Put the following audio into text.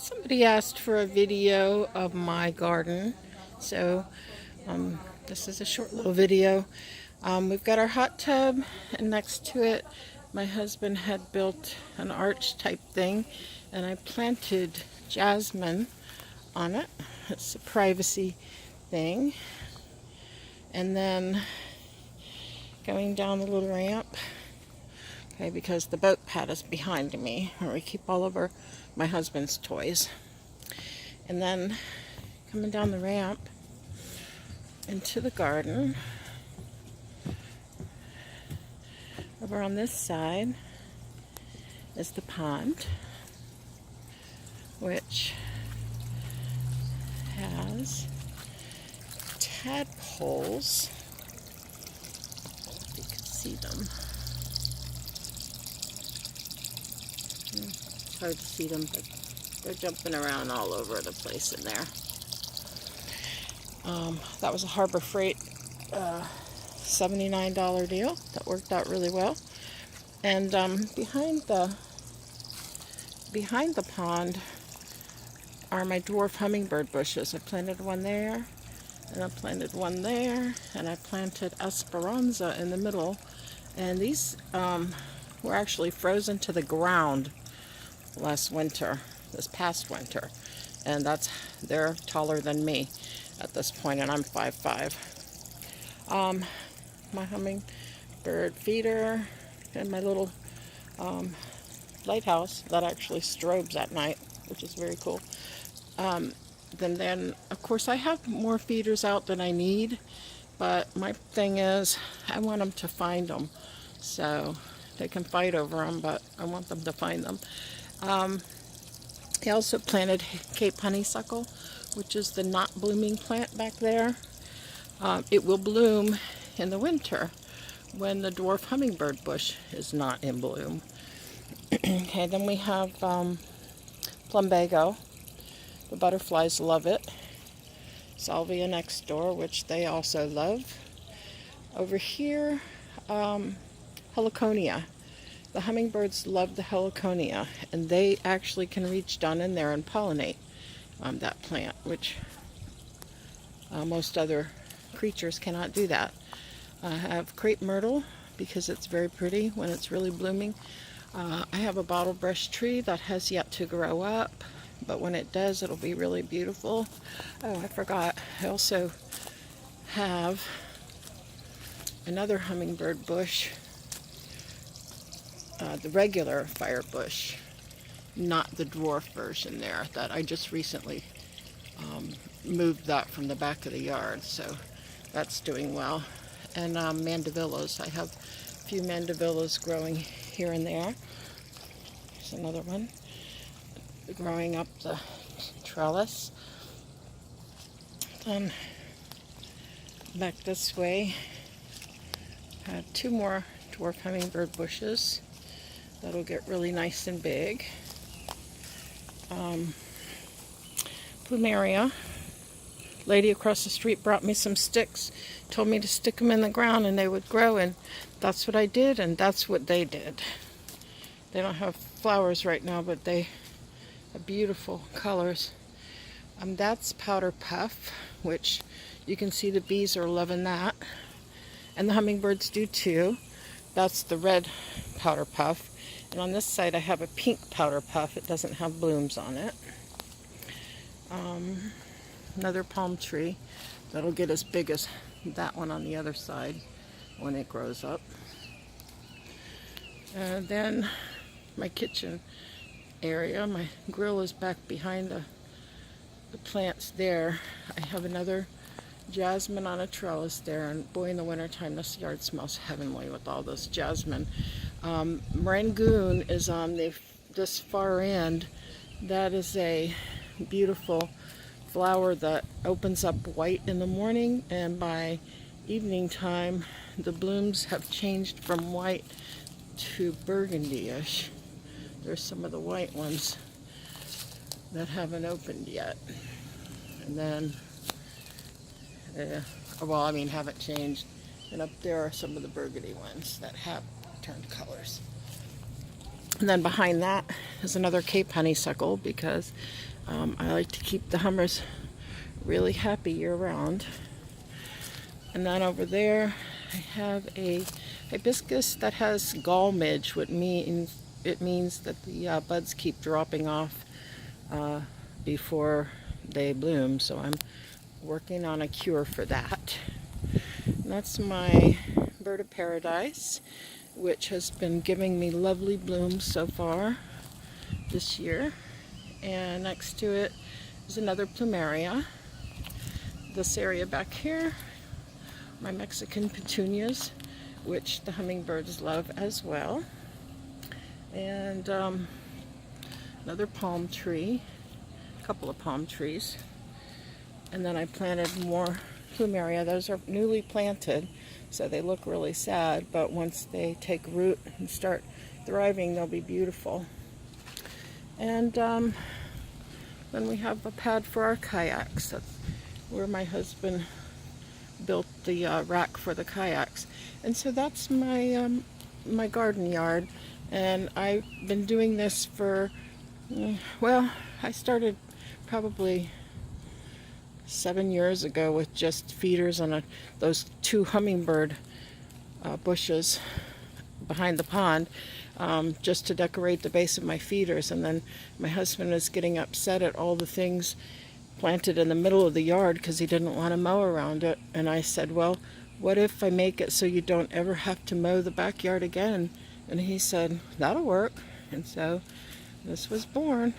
Somebody asked for a video of my garden, so this is a short little video. We've got our hot tub, and next to it my husband had built an arch type thing, and I planted jasmine on it. It's a privacy thing. And then going down the little ramp, okay, because the boat pad is behind me where we keep all of my husband's toys. And then coming down the ramp into the garden. Over on this side is the pond, which has tadpoles. If you can see them. It's hard to see them, but they're jumping around all over the place in there. That was a Harbor Freight $79 deal. That worked out really well. And behind the pond are my dwarf hummingbird bushes. I planted one there, and I planted one there, and I planted Esperanza in the middle. And these were actually frozen to the ground this past winter. And they're taller than me at this point, and I'm 5'5". My hummingbird feeder and my little lighthouse that actually strobes at night, which is very cool. Then of course I have more feeders out than I need, but my thing is I want them to find them. So they can fight over them, but I want them to find them. I also planted Cape honeysuckle, which is the not blooming plant back there. It will bloom in the winter when the dwarf hummingbird bush is not in bloom. Okay, then we have plumbago. The butterflies love it. Salvia next door, which they also love. Over here, heliconia. The hummingbirds love the heliconia, and they actually can reach down in there and pollinate that plant, which most other creatures cannot do that. I have crepe myrtle because it's very pretty when it's really blooming. I have a bottle brush tree that has yet to grow up, but when it does, it'll be really beautiful. Oh, I forgot. I also have another hummingbird bush, the regular fire bush, not the dwarf version there, that I just recently moved that from the back of the yard, so that's doing well. And mandevillas. I have a few mandevillas growing here and there. There's another one growing up the trellis. Then back this way, I have two more dwarf hummingbird bushes that'll get really nice and big. Plumeria. Lady across the street brought me some sticks, told me to stick them in the ground and they would grow, and that's what I did, and that's what they did. They don't have flowers right now, but they have beautiful colors. That's powder puff, which you can see the bees are loving that, and the hummingbirds do too. That's the red powder puff. And on this side I have a pink powder puff. It doesn't have blooms on it. Another palm tree that'll get as big as that one on the other side when it grows up. Then my kitchen area, my grill is back behind the plants there. I have another jasmine on a trellis there, and boy, in the wintertime this yard smells heavenly with all this jasmine. Rangoon is on this far end. That is a beautiful flower that opens up white in the morning, and by evening time the blooms have changed from white to burgundy-ish. There's some of the white ones that haven't opened yet, and then haven't changed, and up there are some of the burgundy ones that have turned colors. And then behind that is another Cape honeysuckle because I like to keep the hummers really happy year-round. And then over there I have a hibiscus that has gall midge, which means that the buds keep dropping off before they bloom. So I'm working on a cure for that. And that's my bird of paradise, which has been giving me lovely blooms so far this year. And next to it is another plumeria. This area back here, my Mexican petunias, which the hummingbirds love as well. And another palm tree, a couple of palm trees. And then I planted more plumeria. Those are newly planted, so they look really sad, but once they take root and start thriving, they'll be beautiful. And then we have a pad for our kayaks. That's where my husband built the rack for the kayaks. And so that's my my garden yard. And I've been doing this for, well, I started probably 7 years ago with just feeders on those 2 hummingbird bushes behind the pond, just to decorate the base of my feeders. And then my husband was getting upset at all the things planted in the middle of the yard because he didn't want to mow around it. And I said, well, what if I make it so you don't ever have to mow the backyard again? And he said, that'll work. And so this was born.